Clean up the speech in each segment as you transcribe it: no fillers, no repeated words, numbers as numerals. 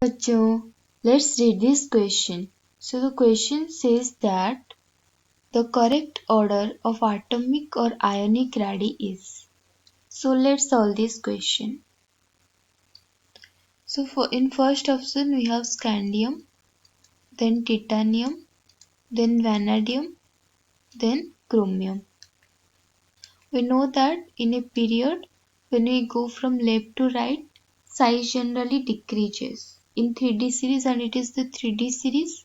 So let's read this question. So the question says that the correct order of atomic or ionic radii is. So let's solve this question. So in first option we have scandium, then titanium, then vanadium, then chromium. We know that in a period when we go from left to right, size generally decreases in 3D series, and it is the 3D series.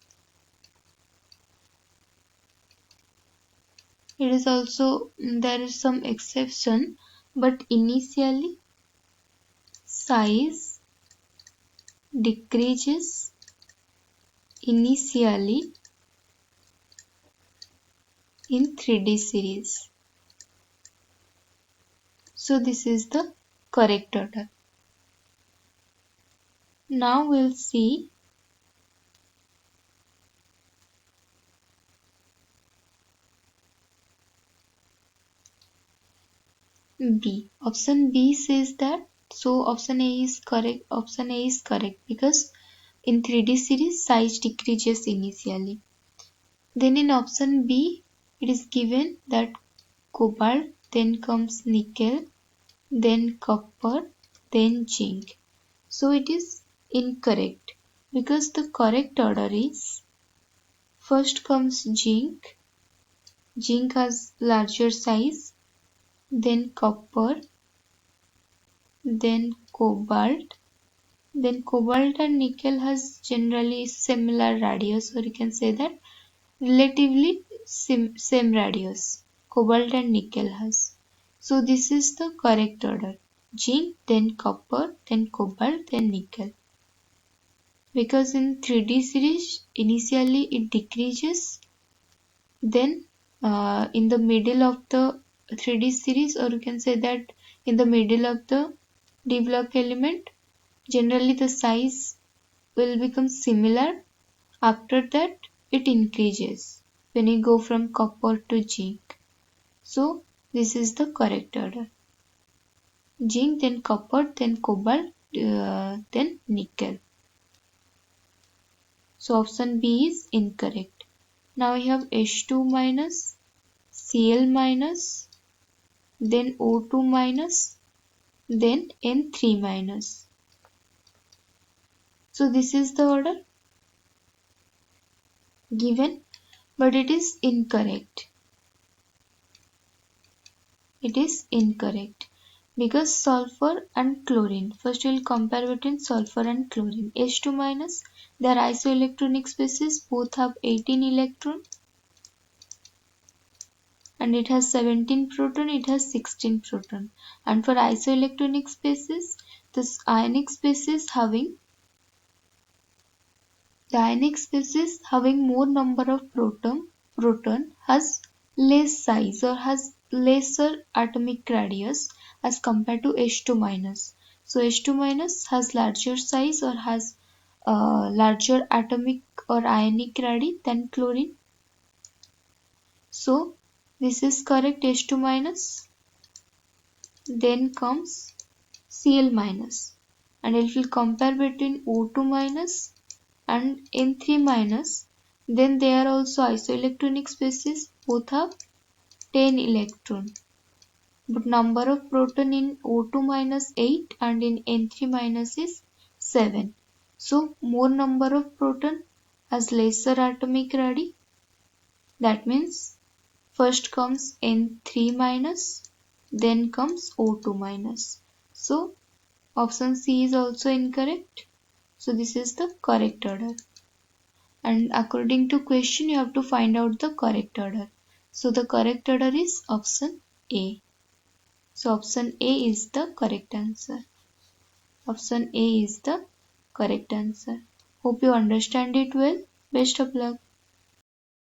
It is also, there is some exception, but initially size decreases initially in 3D series. So this is the correct order. Now we'll see B. Option B says that, so option A is correct. Option A is correct because in 3D series size decreases initially. Then in option B it is given that cobalt, then comes nickel, then copper, then zinc. So it is incorrect because the correct order is first comes zinc. Zinc has larger size, then copper, then cobalt. Then cobalt and nickel has generally similar radius, or you can say that relatively same radius. Cobalt and nickel has. So this is the correct order. Zinc, then copper, then cobalt, then nickel. Because in 3D series initially it decreases, then in the middle of the 3D series, or you can say that in the middle of the d block element, generally the size will become similar. After that it increases when you go from copper to zinc. So this is the correct order. Zinc, then copper, then cobalt, then nickel. So option B is incorrect. Now we have H2 minus, Cl minus, then O2 minus, then N3 minus. So this is the order given, but it is incorrect. It is incorrect because sulfur and chlorine. First we will compare between sulfur and chlorine. H2 minus, they are isoelectronic species, both have 18 electron and it has 17 proton, it has 16 proton. And for isoelectronic species, this ionic species having more number of proton has less size or has lesser atomic radius as compared to H2 minus. So H2 minus has larger size or has larger atomic or ionic radii than chlorine. So this is correct, H2 minus. Then comes Cl minus, and it will compare between O2 minus and N3 minus. Then they are also isoelectronic species, both have 10 electron, but number of proton in O2 minus 8 and in N3 minus is 7. So more number of proton has lesser atomic radii. That means first comes N3 minus, then comes O2 minus. So option C is also incorrect. So this is the correct order. And according to question, you have to find out the correct order. So the correct order is option A. So option A is the correct answer. Option A is the correct answer. Hope you understand it well. Best of luck.